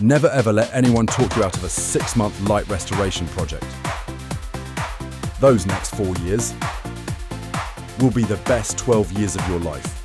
Never ever let anyone talk you out of a 6-month light restoration project. Those next 4 years will be the best 12 years of your life.